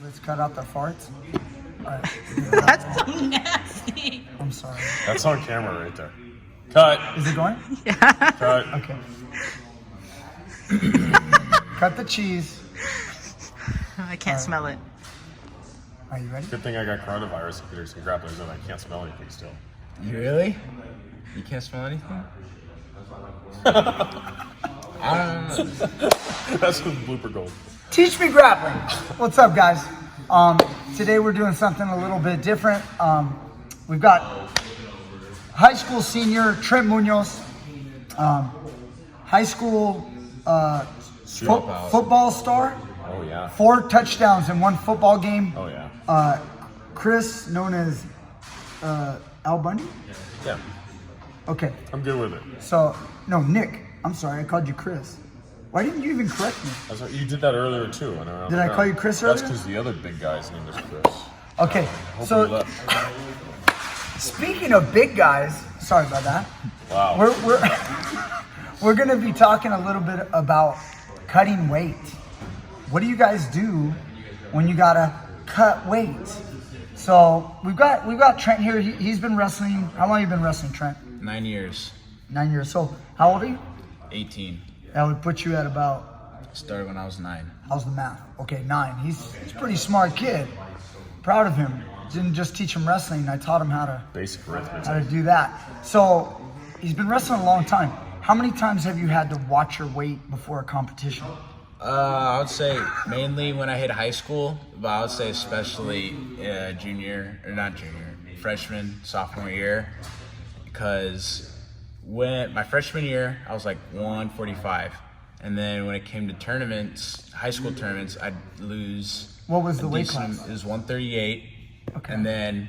Let's cut out the farts. All right. That's so nasty. I'm sorry. That's on camera right there. Cut. Is it going? Yeah. Cut. Okay. Cut the cheese. I can't smell it. Are you ready? Good thing I got coronavirus. There's some grapplers and I can't smell anything still. You really? You can't smell anything? I don't know. That's some blooper gold. Teach me grappling. What's up, guys? Today we're doing something a little bit different. We've got high school senior Trent Munoz, high school football star, Oh, yeah. 4 touchdowns in 1 football game. Oh, yeah. Chris, known as Al Bundy. Yeah. Okay, I'm good with it. so no, Nick. I'm sorry, I called you Chris. Why didn't you even correct me? You did that earlier, too. Did I call you Chris That's earlier? because the other big guy's name is Chris. Okay, Hope you so left. speaking of big guys, sorry about that. Wow. We're gonna be talking a little bit about cutting weight. What do you guys do when you gotta cut weight? So we've got Trent here. He's been wrestling. How long have you been wrestling, Trent? 9 years. 9 years. So how old are you? 18. That would put you at about, Started when I was 9. how's the math? Okay, 9. He's a pretty smart kid. Proud of him. Didn't just teach him wrestling. I taught him how to Basic arithmetic. do that. So he's been wrestling a long time. How many times have you had to watch your weight before a competition? I would say mainly when I hit high school, but I would say especially freshman, sophomore year, because when my freshman year, I was like 145. And then when it came to tournaments, high school tournaments, I'd lose. What was the a weight decent- class? It was 138. Okay. And then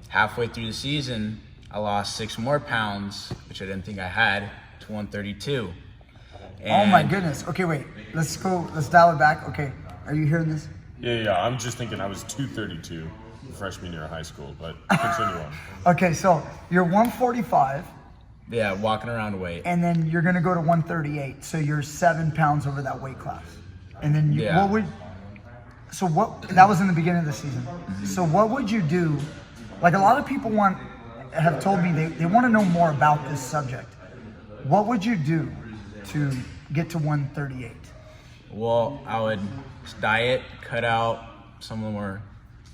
halfway through the season, I lost 6 more pounds, which I didn't think I had, to 132. Oh my And- goodness. Okay, wait. Let's dial it back. Okay. Are you hearing this? Yeah. I'm just thinking I was 232 freshman year of high school, but continue on. Okay, so you're 145 Yeah, walking around weight. and then you're gonna go to 138. So you're 7 pounds over that weight class. And then you, Yeah. that was in the beginning of the season. Mm-hmm. So what would you do? Like a lot of people have told me they want to know more about this subject. What would you do to get to 138? Well, I would diet, cut out some of the more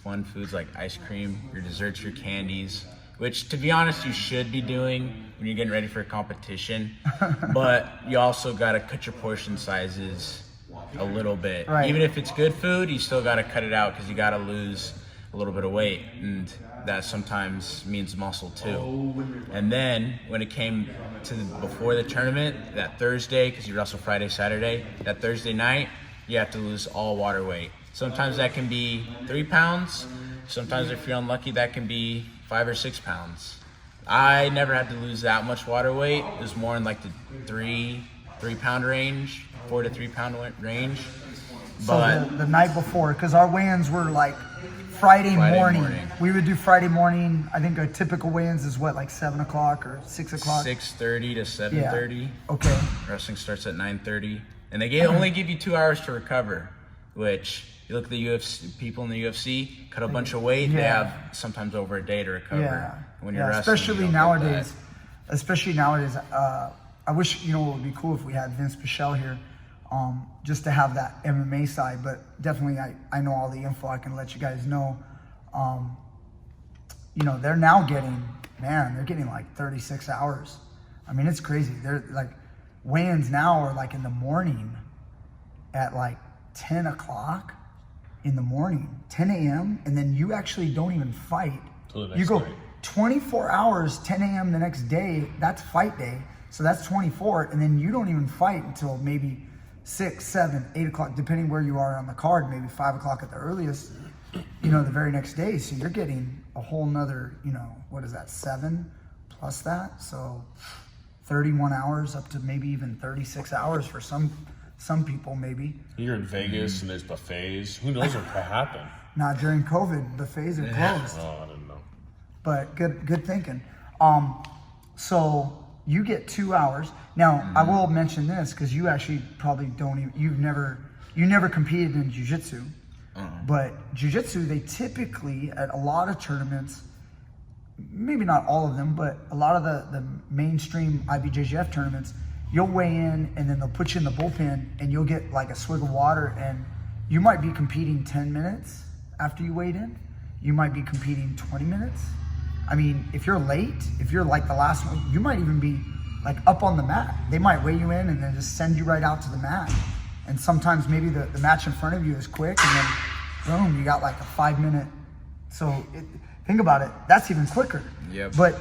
fun foods like ice cream, your desserts, your candies, which to be honest, you should be doing when you're getting ready for a competition. But you also got to cut your portion sizes a little bit. Right. Even if it's good food, you still got to cut it out because you got to lose a little bit of weight. And that sometimes means muscle too. And then when it came to before the tournament, that Thursday, because you wrestle Friday, Saturday, that Thursday night, you have to lose all water weight. Sometimes that can be 3 pounds. Sometimes if you're unlucky, that can be 5 or 6 pounds. I never had to lose that much water weight. It was more in like the 3 pound range, 4 to 3 pound range. But So the night before, because our weigh-ins were like Friday morning. We would do Friday morning. I think a typical weigh-ins is what, like 7 o'clock or 6 o'clock? 6:30 to 7:30. Okay. Wrestling starts at 9:30, and they only give you 2 hours to recover. Which you look at the UFC people in the UFC, cut a bunch of weight. They Yeah. have sometimes over a day to recover. Yeah. When you're wrestling, especially you don't get nowadays. Especially nowadays. I wish, it would be cool if we had Vince Pichel here, just to have that MMA side. But definitely, I know all the info. I can let you guys know. They're now they're getting like 36 hours. I mean, it's crazy. They're like, weigh-ins now are like in the morning at like 10 o'clock in the morning, 10 a.m. And then you actually don't even fight. Till the next You go night. 24 hours, 10 a.m. the next day. That's fight day. So that's 24. And then you don't even fight until maybe 6, 7, 8 o'clock, depending where you are on the card, maybe 5 o'clock at the earliest, the very next day. So you're getting a whole nother, what is that, 7 plus that? So 31 hours up to maybe even 36 hours for some people maybe. You're in Vegas and there's buffets. Who knows what could happen? Not during COVID, buffets are closed. Oh, I didn't know. But good thinking. So you get 2 hours. Now I will mention this because you actually probably you never competed in jiu-jitsu. But jiu-jitsu, they typically, at a lot of tournaments, maybe not all of them, but a lot of the mainstream IBJJF tournaments, you'll weigh in and then they'll put you in the bullpen and you'll get like a swig of water, and you might be competing 10 minutes after you weighed in. You might be competing 20 minutes. I mean, if you're late, if you're like the last one, you might even be like up on the mat. They might weigh you in and then just send you right out to the mat. And sometimes maybe the match in front of you is quick, and then boom, you got like a 5 minute. So think about it, that's even quicker. Yep. But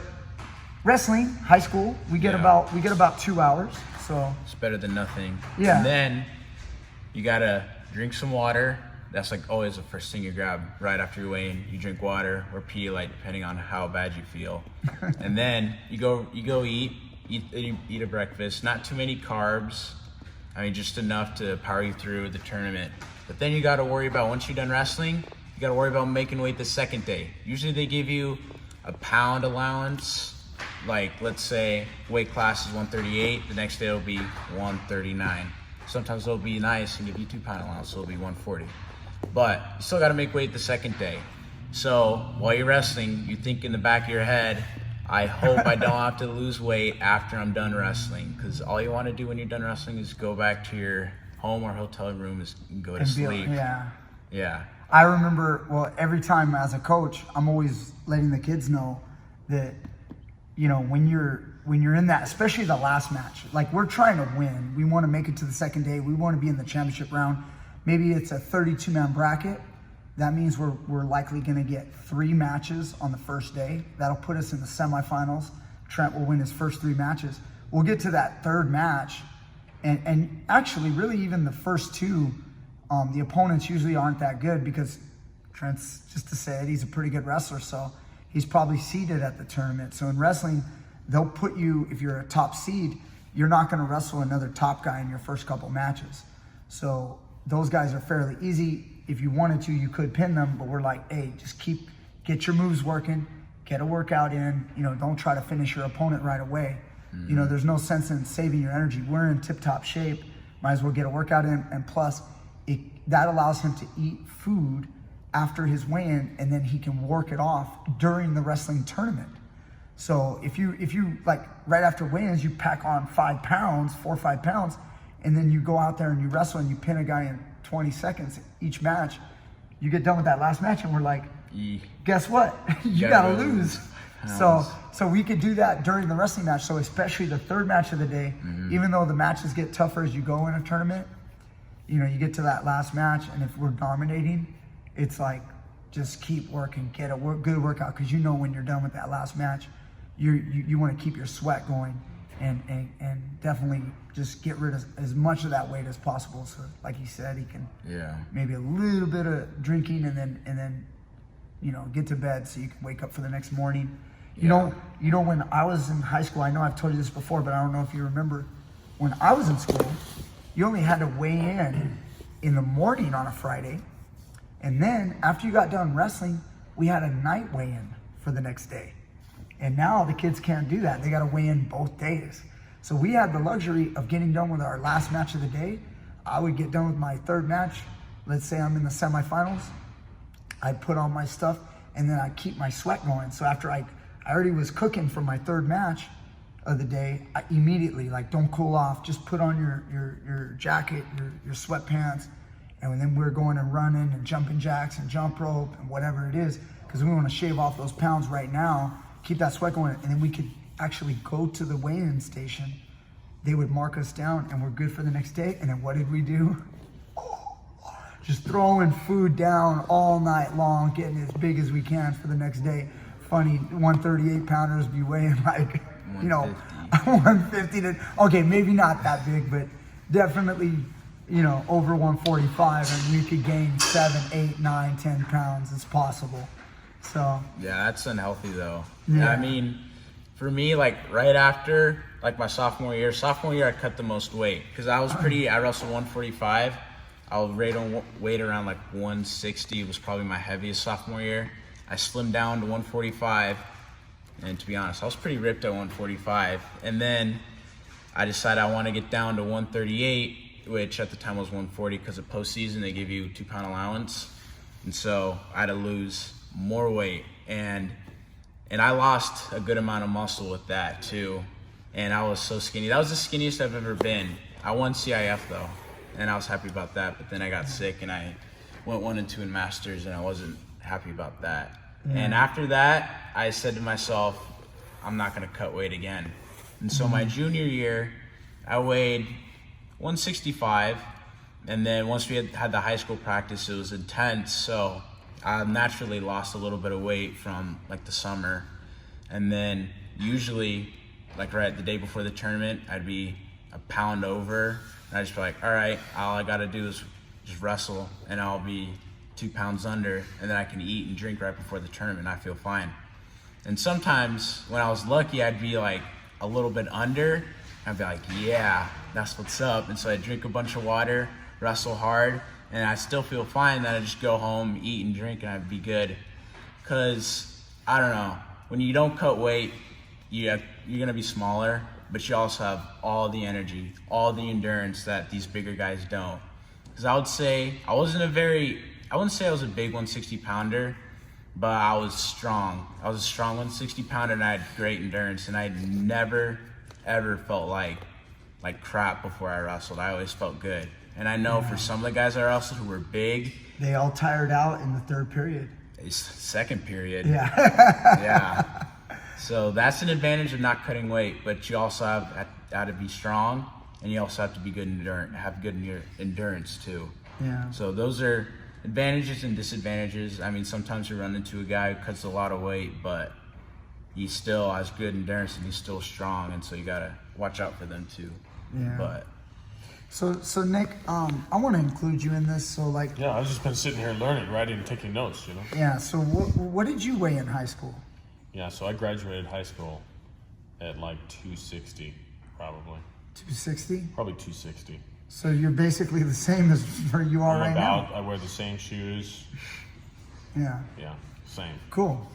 wrestling, high school, we get about 2 hours. So it's better than nothing. Yeah. And then you gotta drink some water. That's like always the first thing you grab right after you weigh in. You drink water or Pedialyte, depending on how bad you feel. And then you go eat a breakfast. Not too many carbs. I mean, just enough to power you through the tournament. But then you got to worry about, once you're done wrestling, you got to worry about making weight the second day. Usually they give you a pound allowance. Like, let's say weight class is 138, the next day it'll be 139. Sometimes they'll be nice and give you 2 pound allowance, so it'll be 140. But you still got to make weight the second day. So while you're wrestling, you think in the back of your head, I hope I don't have to lose weight after I'm done wrestling, because all you want to do when you're done wrestling is go back to your home or hotel room and go to sleep. Yeah. I remember, well, every time as a coach, I'm always letting the kids know that, you know, when you're in that, especially the last match, like, we're trying to win. We want to make it to the second day. We want to be in the championship round. Maybe it's a 32-man bracket. That means we're likely going to get 3 matches on the first day. That'll put us in the semifinals. Trent will win his first 3 matches. We'll get to that third match, and actually, really, even the first 2, the opponents usually aren't that good, because Trent's, just to say it, he's a pretty good wrestler, so he's probably seeded at the tournament. So in wrestling, they'll put you, if you're a top seed, you're not going to wrestle another top guy in your first couple matches. So those guys are fairly easy. If you wanted to, you could pin them, but we're like, hey, just get your moves working, get a workout in, you know, don't try to finish your opponent right away. Mm-hmm. You know, there's no sense in saving your energy. We're in tip-top shape, might as well get a workout in, and plus, that allows him to eat food after his weigh-in, and then he can work it off during the wrestling tournament. So if you like, right after weigh-ins, you pack on 4 or 5 pounds, and then you go out there and you wrestle and you pin a guy in 20 seconds each match, you get done with that last match and we're like, guess what? you gotta lose. So we could do that during the wrestling match. So especially the third match of the day, even though the matches get tougher as you go in a tournament, you know, you get to that last match, and if we're dominating, it's like, just keep working, get a good workout, because you know when you're done with that last match, you want to keep your sweat going, and definitely just get rid of as much of that weight as possible. So like he said, he can maybe a little bit of drinking, and then you know, get to bed so you can wake up for the next morning. You know when I was in high school, I know I've told you this before, but I don't know if you remember, when I was in school, you only had to weigh in the morning on a Friday, and then after you got done wrestling, we had a night weigh-in for the next day. And now the kids can't do that. They got to weigh in both days. So we had the luxury of getting done with our last match of the day. I would get done with my third match. Let's say I'm in the semifinals. I'd put on my stuff, and then I'd keep my sweat going. So after I already was cooking for my third match of the day, I immediately, like, don't cool off. Just put on your jacket, your sweatpants, and then we're going and running and jumping jacks and jump rope and whatever it is, because we want to shave off those pounds right now, keep that sweat going, and then we could actually go to the weigh-in station. They would mark us down, and we're good for the next day. And then what did we do? Just throwing food down all night long, getting as big as we can for the next day. Funny, 138 pounders be weighing like, you know, 150 to, okay, maybe not that big, but definitely, you know, over 145, and we could gain 7, 8, 9, 10 pounds. It's possible. So yeah, that's unhealthy though. Yeah. I mean, for me, like right after, like my sophomore year, I cut the most weight, because I wrestled 145. I was weight around like 160. It was probably my heaviest sophomore year. I slimmed down to 145, and to be honest, I was pretty ripped at 145. And then I decided I want to get down to 138, which at the time was 140, because of postseason they give you 2 pound allowance. And so I had to lose more weight, and I lost a good amount of muscle with that too. And I was so skinny. That was the skinniest I've ever been. I won CIF though, and I was happy about that. But then I got sick, and I went 1 and 2 in Masters, and I wasn't happy about that. And after that, I said to myself, I'm not gonna cut weight again. And so my junior year, I weighed 165, and then once we had the high school practice, it was intense, so I naturally lost a little bit of weight from like the summer. And then usually, like right the day before the tournament, I'd be a pound over, and I'd just be like, all right, all I gotta do is just wrestle, and I'll be 2 pounds under, and then I can eat and drink right before the tournament, and I feel fine. And sometimes when I was lucky, I'd be like a little bit under. I'd be like, yeah, that's what's up. And so I'd drink a bunch of water, wrestle hard, and I still feel fine. Then I'd just go home, eat and drink, and I'd be good. Because, I don't know, when you don't cut weight, you're gonna be smaller, but you also have all the energy, all the endurance that these bigger guys don't. Because I would say, I wouldn't say I was a big 160 pounder, but I was strong. I was a strong 160 pounder, and I had great endurance, and I never, ever felt like crap before I wrestled. I always felt good. And I know for some of the guys I wrestled who were big, They all tired out in the third period. second period. Yeah. Yeah. So that's an advantage of not cutting weight, but you also have to be strong, and you also have to be have good endurance too. Yeah. So those are advantages and disadvantages. I mean, sometimes you run into a guy who cuts a lot of weight, but he still has good endurance and he's still strong, and so you gotta watch out for them too. Yeah. But So Nick, I want to include you in this. So like, Yeah, I've just been sitting here learning, writing, and taking notes, you know? yeah. So what did you weigh in high school? Yeah, so I graduated high school at like 260, probably. 260. Probably 260. So you're basically the same as where you are right now. I wear the same shoes. Yeah. Yeah, same. Cool.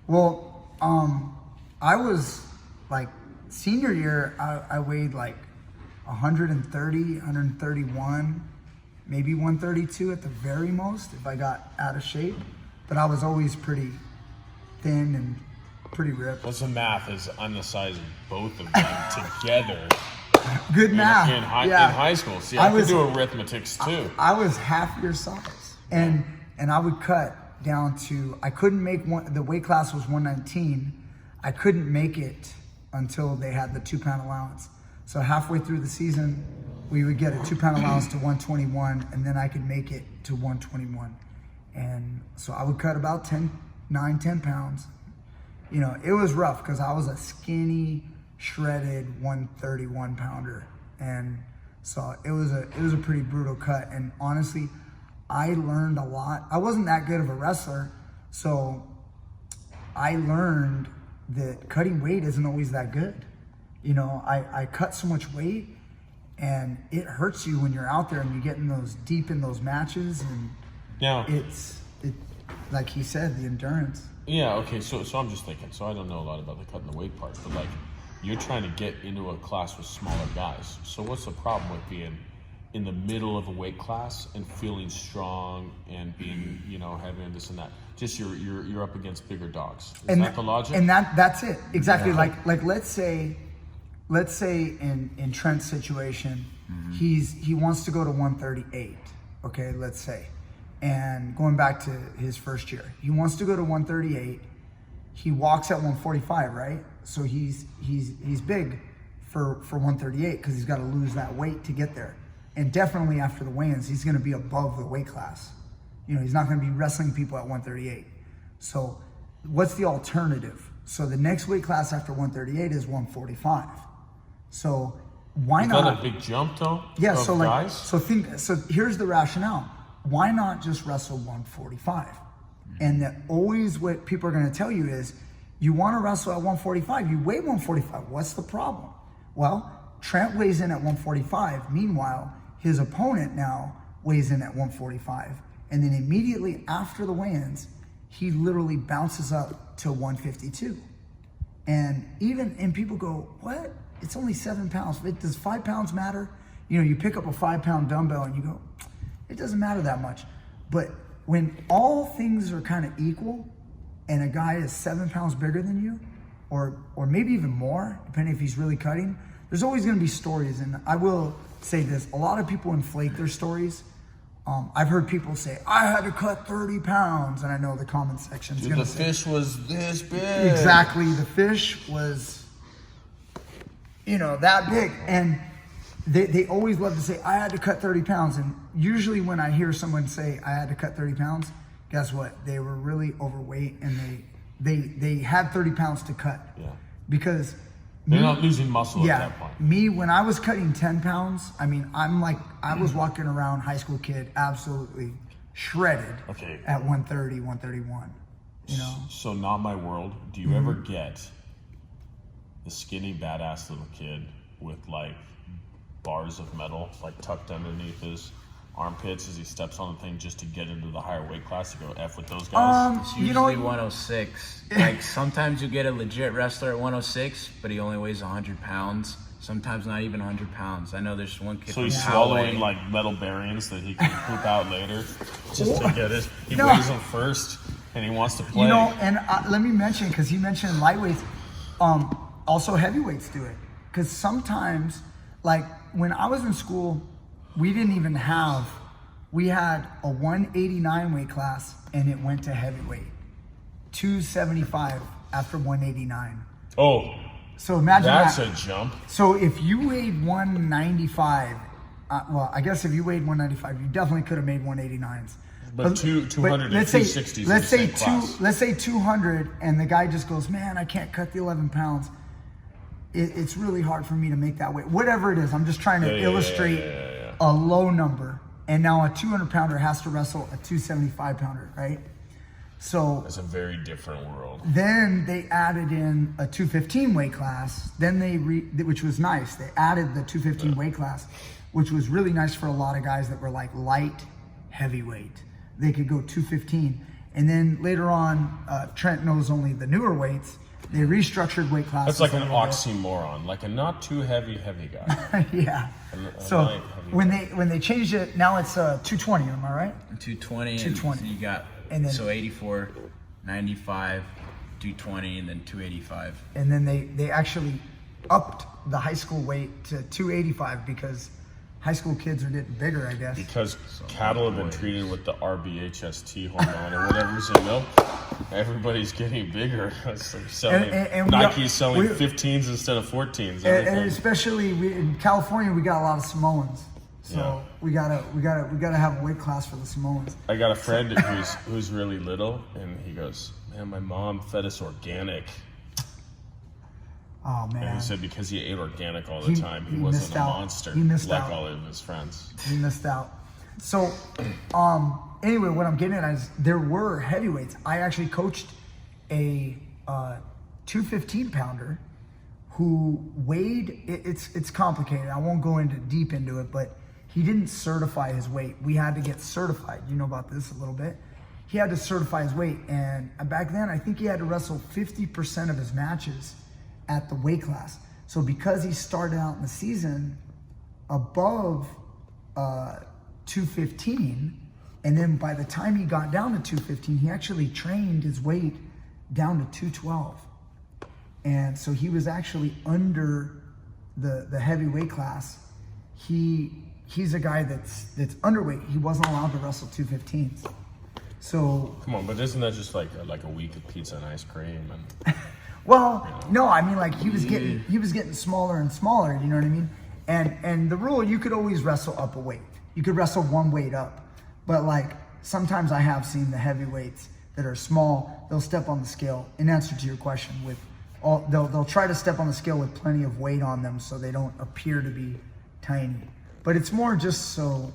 Well, I was like senior year, I weighed like 130, 131, maybe 132 at the very most if I got out of shape. But I was always pretty thin and pretty ripped. What's the math is I'm the size of both of them together Good math. in high school. See, I could do arithmetics too. I was half your size, and I would cut down to, I couldn't make one. The weight class was 119. I couldn't make it until they had the 2 pound allowance. So halfway through the season, we would get a 2 pound allowance to 121, and then I could make it to 121. And so I would cut about 10 pounds. You know, it was rough because I was a skinny, shredded 131 pounder, and so it was a pretty brutal cut. And honestly, I learned a lot. I wasn't that good of a wrestler, so I learned that cutting weight isn't always that good. You know, I cut so much weight, and it hurts you when you're out there and you get in those deep in those matches, and Now, it's like he said, the endurance. yeah, okay, so I'm just thinking, so I don't know a lot about the cutting the weight part, but like, you're trying to get into a class with smaller guys. So what's the problem with being in the middle of a weight class and feeling strong and being, you know, having this and that? Just you're up against bigger dogs. Is that the logic? And that's it. Exactly. Yeah. Like let's say in Trent's situation, he wants to go to 138. Okay, let's say. And going back to his first year, he wants to go to 138. He walks at 145, right? So he's big for 138 because he's got to lose that weight to get there. And definitely after the weigh-ins, he's going to be above the weight class. You know, he's not going to be wrestling people at 138. So what's the alternative? So the next weight class after 138 is 145. So why not? Is that a big jump though? Yeah. So like, guys? so here's the rationale. Why not just wrestle 145? And that always what people are going to tell you is, you want to wrestle at 145, you weigh 145, what's the problem? Well, Trent weighs in at 145. Meanwhile, his opponent now weighs in at 145. And then immediately after the weigh-ins, he literally bounces up to 152. And people go, what? It's only 7 pounds. Does 5 pounds matter? You know, you pick up a 5 pound dumbbell and you go, it doesn't matter that much. But when all things are kind of equal and a guy is 7 pounds bigger than you, or maybe even more, depending if he's really cutting, there's always going to be stories. And I will say this, a lot of people inflate their stories. I've heard people say, I had to cut 30 pounds. And I know the comment section is going to say, fish was this big. Exactly. The fish was, that big. And they always love to say, I had to cut 30 pounds. And usually when I hear someone say, I had to cut 30 pounds, guess what? They were really overweight and they had 30 pounds to cut. Yeah. Because they're not losing muscle at that point. Me, when I was cutting 10 pounds, I mean, I was walking around high school kid, absolutely shredded at 130, 131, So not my world. Do you ever get the skinny, badass little kid with like bars of metal, like tucked underneath his armpits as he steps on the thing just to get into the higher weight class to go F with those guys? It's usually 106. Like sometimes you get a legit wrestler at 106, but he only weighs 100 pounds. Sometimes not even 100 pounds. I know there's one kid. So he's swallowing like metal bearings that he can poop out later just to get it. He weighs them first and he wants to play. And let me mention, because you mentioned lightweights, also heavyweights do it. Because sometimes, like when I was in school, we didn't even we had a 189 weight class and it went to heavyweight. 275 after 189. Oh, so imagine that's that. a jump. So if you weighed 195, I guess if you weighed 195, you definitely could have made 189s. But 200 and 260s. Let's say 200, and the guy just goes, man, I can't cut the 11 pounds. It's really hard for me to make that weight. Whatever it is, I'm just trying to illustrate a low number. And now a 200 pounder has to wrestle a 275 pounder, right? So it's a very different world. Then they added in a 215 weight class. Then which was nice. They added the 215 weight class, which was really nice for a lot of guys that were like light heavyweight. They could go 215. And then later on, Trent knows only the newer weights. They restructured weight classes. That's like an oxymoron, like a not too heavy guy. Yeah. So when they changed it, now it's 220. Am I right? 220. 220. And you got 84, 95, 220, and then 285. And then they actually upped the high school weight to 285 because high school kids are getting bigger, I guess. Because cattle have been treated with the RBHST hormone or whatever's in milk. Everybody's getting bigger. Nike's selling 15s instead of 14s. And especially in California, we got a lot of Samoans. So we gotta have a weight class for the Samoans. I got a friend who's really little, and he goes, "Man, my mom fed us organic." Oh man! And he said because he ate organic all the time, he wasn't a monster like all of his friends. He missed out. So, anyway, what I'm getting at is there were heavyweights. I actually coached a 215 pounder who weighed. It's complicated. I won't go deep into it, but he didn't certify his weight. We had to get certified. You know about this a little bit. He had to certify his weight, and back then I think he had to wrestle 50% of his matches at the weight class. So because he started out in the season above 215, and then by the time he got down to 215, he actually trained his weight down to 212. And so he was actually under the heavy weight class. He's a guy that's underweight. He wasn't allowed to wrestle 215s. So come on, but isn't that just like a week of pizza and ice cream and well, no, I mean like he was getting smaller and smaller, you know what I mean? And the rule, you could always wrestle up a weight. You could wrestle one weight up. But like sometimes I have seen the heavyweights that are small, they'll step on the scale, in answer to your question, they'll try to step on the scale with plenty of weight on them so they don't appear to be tiny. But it's more just so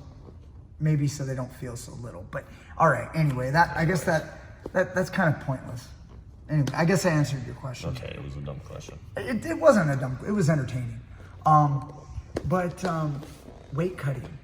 they don't feel so little. But all right, anyway, I guess that's kind of pointless. Anyway, I guess I answered your question. Okay, it was a dumb question. It wasn't a dumb. It was entertaining. But weight cutting,